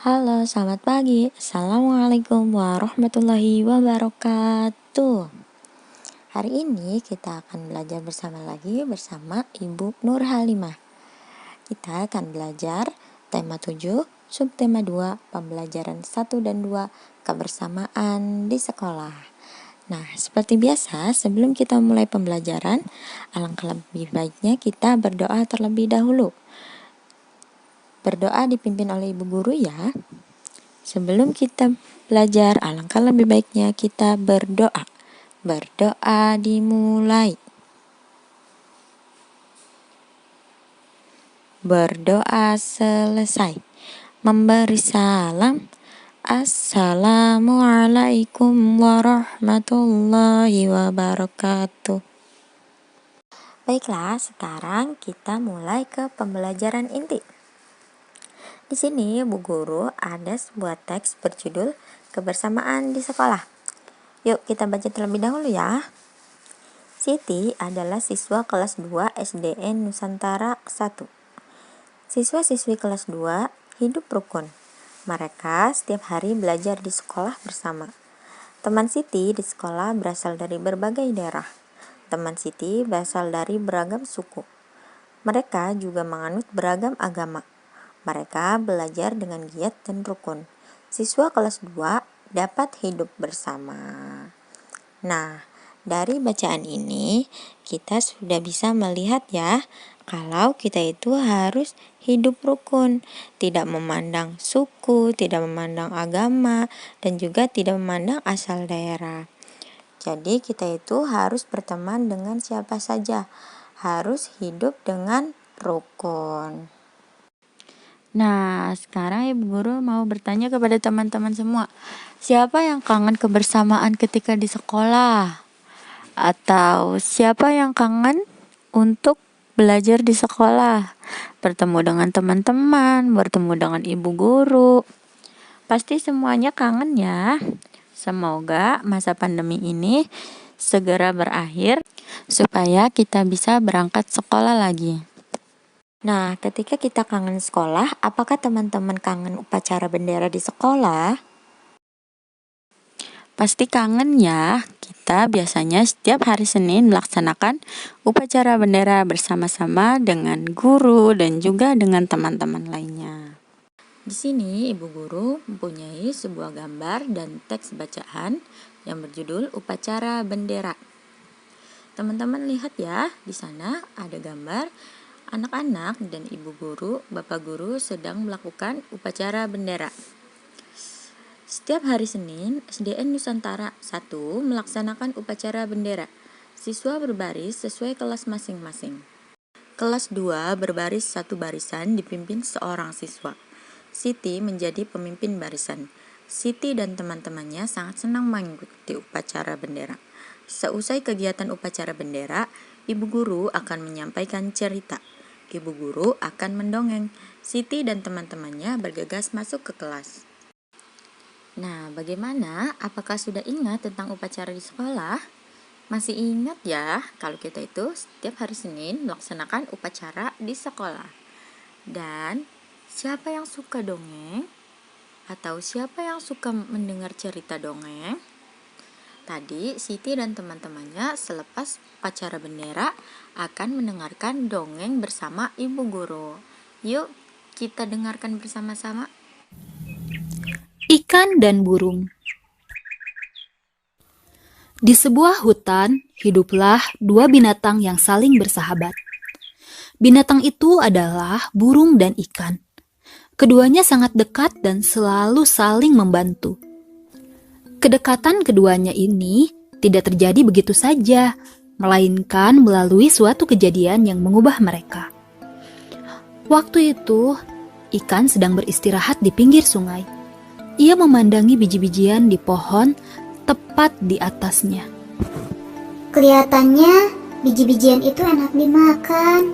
Halo, selamat pagi. Assalamualaikum warahmatullahi wabarakatuh. Hari ini kita akan belajar bersama Ibu Nur Halimah. Kita akan belajar tema 7, subtema 2, pembelajaran 1 dan 2, kebersamaan di sekolah. Nah, seperti biasa, sebelum kita mulai pembelajaran, alangkah lebih baiknya kita berdoa terlebih dahulu. Berdoa dipimpin oleh ibu guru ya. Sebelum kita belajar, alangkah lebih baiknya kita berdoa. Berdoa dimulai. Berdoa selesai. Memberi salam. Assalamualaikum warahmatullahi wabarakatuh. Baiklah, sekarang kita mulai ke pembelajaran inti. Di sini Bu Guru ada sebuah teks berjudul Kebersamaan di Sekolah. Yuk kita baca terlebih dahulu ya. Siti adalah siswa kelas 2 SDN Nusantara 1. Siswa-siswi kelas 2 hidup rukun. Mereka setiap hari belajar di sekolah bersama. Teman Siti di sekolah berasal dari berbagai daerah. Teman Siti berasal dari beragam suku. Mereka juga menganut beragam agama. Mereka belajar dengan giat dan rukun. Siswa kelas 2 dapat hidup bersama. Nah, dari bacaan ini kita sudah bisa melihat ya, kalau kita itu harus hidup rukun, tidak memandang suku, tidak memandang agama, dan juga tidak memandang asal daerah. Jadi kita itu harus berteman dengan siapa saja, harus hidup dengan rukun. Nah, sekarang Ibu Guru mau bertanya kepada teman-teman semua. Siapa yang kangen kebersamaan ketika di sekolah? Atau siapa yang kangen untuk belajar di sekolah? Bertemu dengan teman-teman, bertemu dengan Ibu Guru. Pasti semuanya kangen ya. Semoga masa pandemi ini segera berakhir supaya kita bisa berangkat sekolah lagi. Nah, ketika kita kangen sekolah, apakah teman-teman kangen upacara bendera di sekolah? Pasti kangen ya. Kita biasanya setiap hari Senin melaksanakan upacara bendera bersama-sama dengan guru dan juga dengan teman-teman lainnya. Di sini Ibu Guru mempunyai sebuah gambar dan teks bacaan yang berjudul Upacara Bendera. Teman-teman lihat ya, di sana ada gambar anak-anak dan ibu guru, bapak guru sedang melakukan upacara bendera. Setiap hari Senin, SDN Nusantara 1 melaksanakan upacara bendera. Siswa berbaris sesuai kelas masing-masing. Kelas 2 berbaris satu barisan dipimpin seorang siswa. Siti menjadi pemimpin barisan. Siti dan teman-temannya sangat senang mengikuti upacara bendera. Seusai kegiatan upacara bendera, ibu guru akan menyampaikan cerita. Ibu guru akan mendongeng. Siti dan teman-temannya bergegas masuk ke kelas. Nah, bagaimana? Apakah sudah ingat tentang upacara di sekolah? Masih ingat ya, kalau kita itu setiap hari Senin melaksanakan upacara di sekolah. Dan siapa yang suka dongeng? Atau siapa yang suka mendengar cerita dongeng? Tadi Siti dan teman-temannya selepas upacara bendera akan mendengarkan dongeng bersama ibu guru. Yuk kita dengarkan bersama-sama. Ikan dan burung. Di sebuah hutan, hiduplah dua binatang yang saling bersahabat. Binatang itu adalah burung dan ikan. Keduanya sangat dekat dan selalu saling membantu. Kedekatan keduanya ini tidak terjadi begitu saja, melainkan melalui suatu kejadian yang mengubah mereka. Waktu itu, ikan sedang beristirahat di pinggir sungai. Ia memandangi biji-bijian di pohon tepat di atasnya. Kelihatannya biji-bijian itu enak dimakan,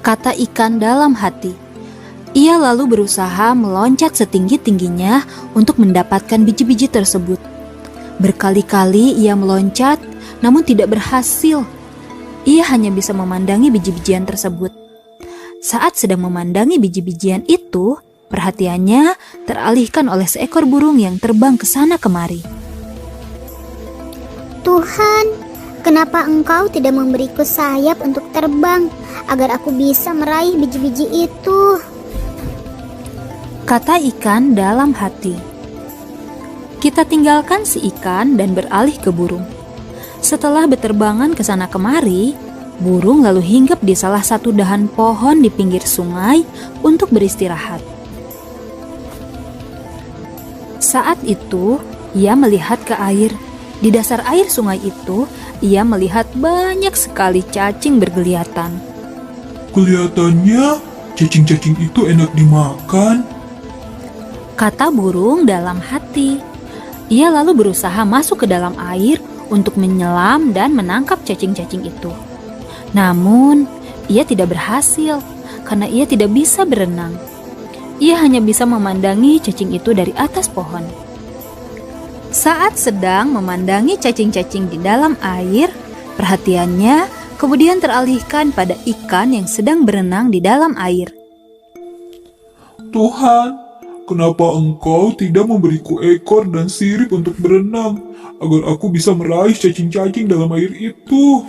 kata ikan dalam hati. Ia lalu berusaha meloncat setinggi-tingginya untuk mendapatkan biji-biji tersebut. Berkali-kali ia meloncat, namun tidak berhasil. Ia hanya bisa memandangi biji-bijian tersebut. Saat sedang memandangi biji-bijian itu, Perhatiannya teralihkan oleh seekor burung yang terbang ke sana kemari. Tuhan, kenapa Engkau tidak memberiku sayap untuk terbang agar aku bisa meraih biji-biji itu? Kata ikan dalam hati. Kita tinggalkan si ikan dan beralih ke burung. Setelah berterbangan ke sana kemari, burung lalu hinggap di salah satu dahan pohon di pinggir sungai untuk beristirahat. Saat itu, ia melihat ke air. Di dasar air sungai itu, ia melihat banyak sekali cacing bergeliatan. Kelihatannya cacing-cacing itu enak dimakan. Kata burung dalam hati. Ia lalu berusaha masuk ke dalam air untuk menyelam dan menangkap cacing-cacing itu. Namun, ia tidak berhasil karena ia tidak bisa berenang. Ia hanya bisa memandangi cacing itu dari atas pohon. Saat sedang memandangi cacing-cacing di dalam air, perhatiannya kemudian teralihkan pada ikan yang sedang berenang di dalam air. Tuhan, kenapa Engkau tidak memberiku ekor dan sirip untuk berenang, agar aku bisa meraih cacing-cacing dalam air itu?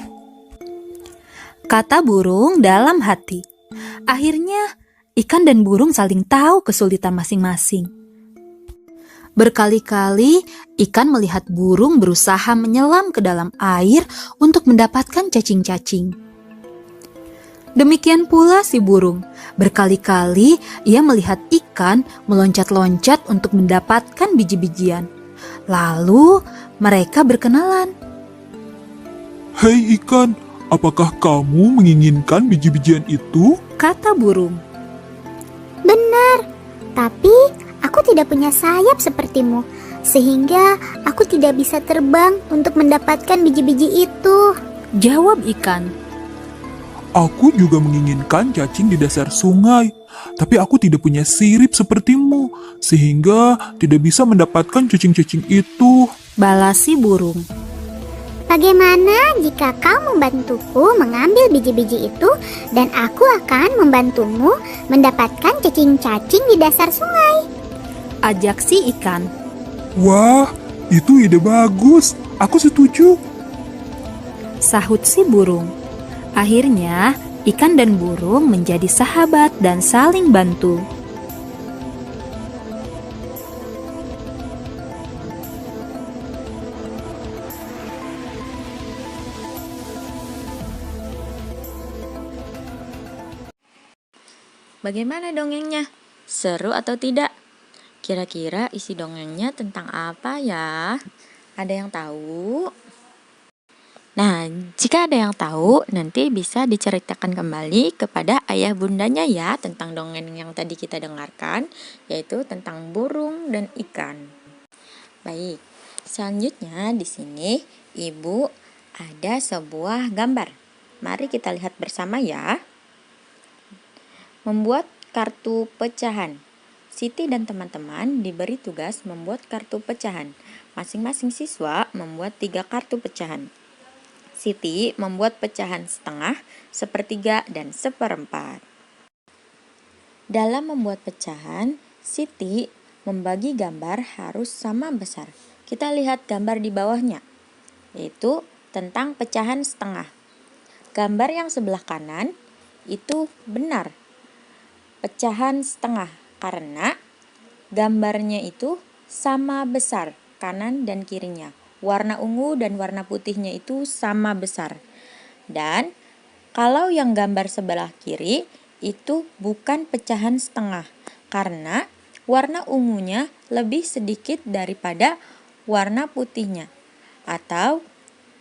Kata burung dalam hati. Akhirnya, ikan dan burung saling tahu kesulitan masing-masing. Berkali-kali, ikan melihat burung berusaha menyelam ke dalam air untuk mendapatkan cacing-cacing. Demikian pula si burung. Berkali-kali ia melihat ikan meloncat-loncat untuk mendapatkan biji-bijian. Lalu mereka berkenalan. Hei ikan, apakah kamu menginginkan biji-bijian itu? Kata burung. Benar, tapi aku tidak punya sayap sepertimu, sehingga aku tidak bisa terbang untuk mendapatkan biji-biji itu. Jawab ikan. Aku juga menginginkan cacing di dasar sungai, tapi aku tidak punya sirip sepertimu, sehingga tidak bisa mendapatkan cacing-cacing itu. Balas si burung. Bagaimana jika kau membantuku mengambil biji-biji itu dan aku akan membantumu mendapatkan cacing-cacing di dasar sungai? Ajak si ikan. Wah, itu ide bagus. Aku setuju. Sahut si burung. Akhirnya, ikan dan burung menjadi sahabat dan saling bantu. Bagaimana dongengnya? Seru atau tidak? Kira-kira isi dongengnya tentang apa ya? Ada yang tahu? Nah, jika ada yang tahu, nanti bisa diceritakan kembali kepada ayah bundanya ya tentang dongeng yang tadi kita dengarkan, yaitu tentang burung dan ikan. Baik, selanjutnya di sini Ibu ada sebuah gambar. Mari kita lihat bersama ya. Membuat kartu pecahan. Siti dan teman-teman diberi tugas membuat kartu pecahan. Masing-masing siswa membuat 3 kartu pecahan. Siti membuat pecahan setengah, sepertiga, dan seperempat. Dalam membuat pecahan, Siti membagi gambar harus sama besar. Kita lihat gambar di bawahnya, yaitu tentang pecahan setengah. Gambar yang sebelah kanan itu benar pecahan setengah karena gambarnya itu sama besar kanan dan kirinya. Warna ungu dan warna putihnya itu sama besar. Dan kalau yang gambar sebelah kiri itu bukan pecahan setengah karena warna ungunya lebih sedikit daripada warna putihnya atau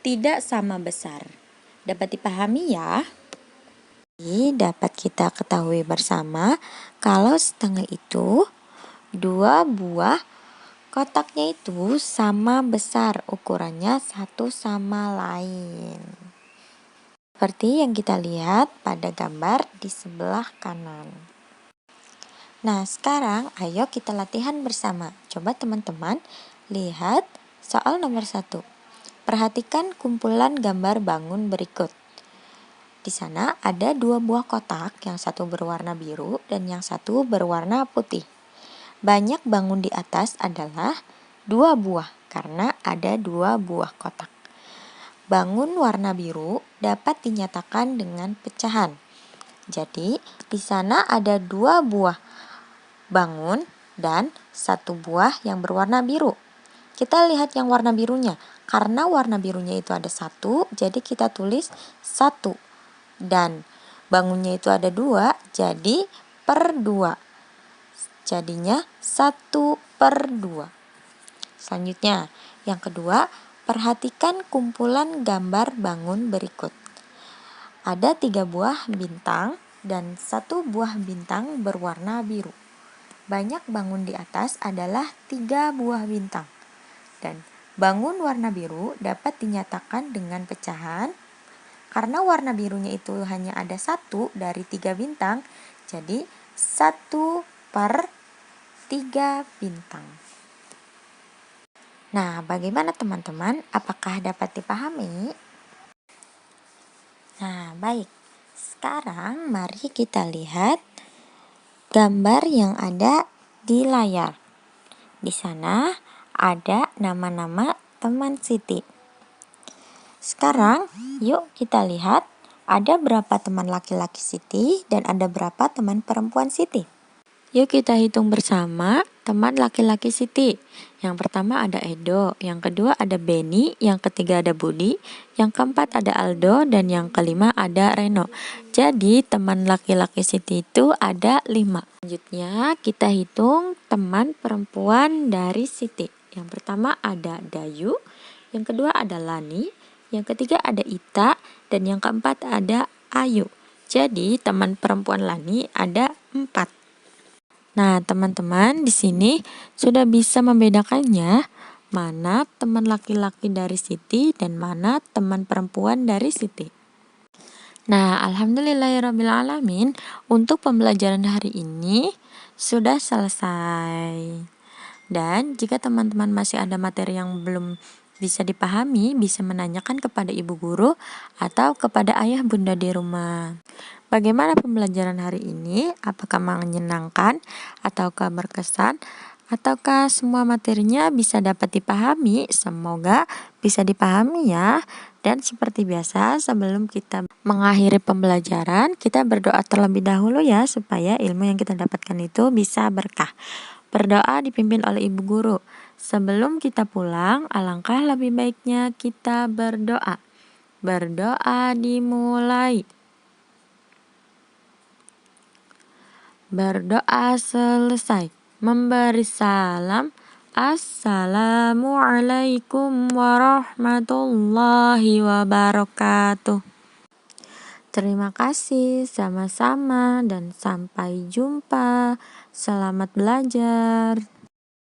tidak sama besar. Dapat dipahami ya? Dapat kita ketahui bersama kalau setengah itu 2 buah kotaknya itu sama besar, ukurannya satu sama lain. Seperti yang kita lihat pada gambar di sebelah kanan. Nah, sekarang ayo kita latihan bersama. Coba teman-teman lihat soal nomor 1. Perhatikan kumpulan gambar bangun berikut. Di sana ada 2 buah kotak, yang satu berwarna biru dan yang satu berwarna putih. Banyak bangun di atas adalah 2 buah karena ada 2 buah kotak. Bangun warna biru dapat dinyatakan dengan pecahan. Jadi, di sana ada 2 buah bangun dan 1 buah yang berwarna biru. Kita lihat yang warna birunya. Karena warna birunya itu ada 1, jadi kita tulis 1. Dan bangunnya itu ada 2, jadi per 2. Jadinya 1/2. Selanjutnya, yang kedua, perhatikan kumpulan gambar bangun berikut. Ada 3 buah bintang dan 1 buah bintang berwarna biru. Banyak bangun di atas adalah 3 buah bintang. Dan bangun warna biru dapat dinyatakan dengan pecahan. Karena warna birunya itu hanya ada 1 dari 3 bintang, jadi 1/3 bintang. Nah, bagaimana teman-teman? Apakah dapat dipahami? Nah, baik. Sekarang mari kita lihat gambar yang ada di layar. Di sana ada nama-nama teman Siti. Sekarang, yuk kita lihat ada berapa teman laki-laki Siti dan ada berapa teman perempuan Siti. Yuk kita hitung bersama teman laki-laki Siti. Yang pertama ada Edo, yang kedua ada Beni, yang ketiga ada Budi, yang keempat ada Aldo, dan yang kelima ada Reno. Jadi teman laki-laki Siti itu ada 5. Selanjutnya kita hitung teman perempuan dari Siti. Yang pertama ada Dayu, yang kedua ada Lani, yang ketiga ada Ita, dan yang keempat ada Ayu. Jadi teman perempuan Lani ada 4. Nah, teman-teman di sini sudah bisa membedakannya mana teman laki-laki dari Siti dan mana teman perempuan dari Siti. Nah, alhamdulillahirrabbilalamin, untuk pembelajaran hari ini sudah selesai. Dan jika teman-teman masih ada materi yang belum bisa dipahami, bisa menanyakan kepada ibu guru atau kepada ayah bunda di rumah. Bagaimana pembelajaran hari ini? Apakah menyenangkan ataukah berkesan? Ataukah semua materinya bisa dapat dipahami? Semoga bisa dipahami ya. Dan seperti biasa, sebelum kita mengakhiri pembelajaran, kita berdoa terlebih dahulu ya, supaya ilmu yang kita dapatkan itu bisa berkah. Berdoa dipimpin oleh ibu guru. Sebelum kita pulang, alangkah lebih baiknya kita berdoa. Berdoa dimulai. Berdoa selesai. Memberi salam. Assalamualaikum warahmatullahi wabarakatuh. Terima kasih, sama-sama, dan sampai jumpa. Selamat belajar.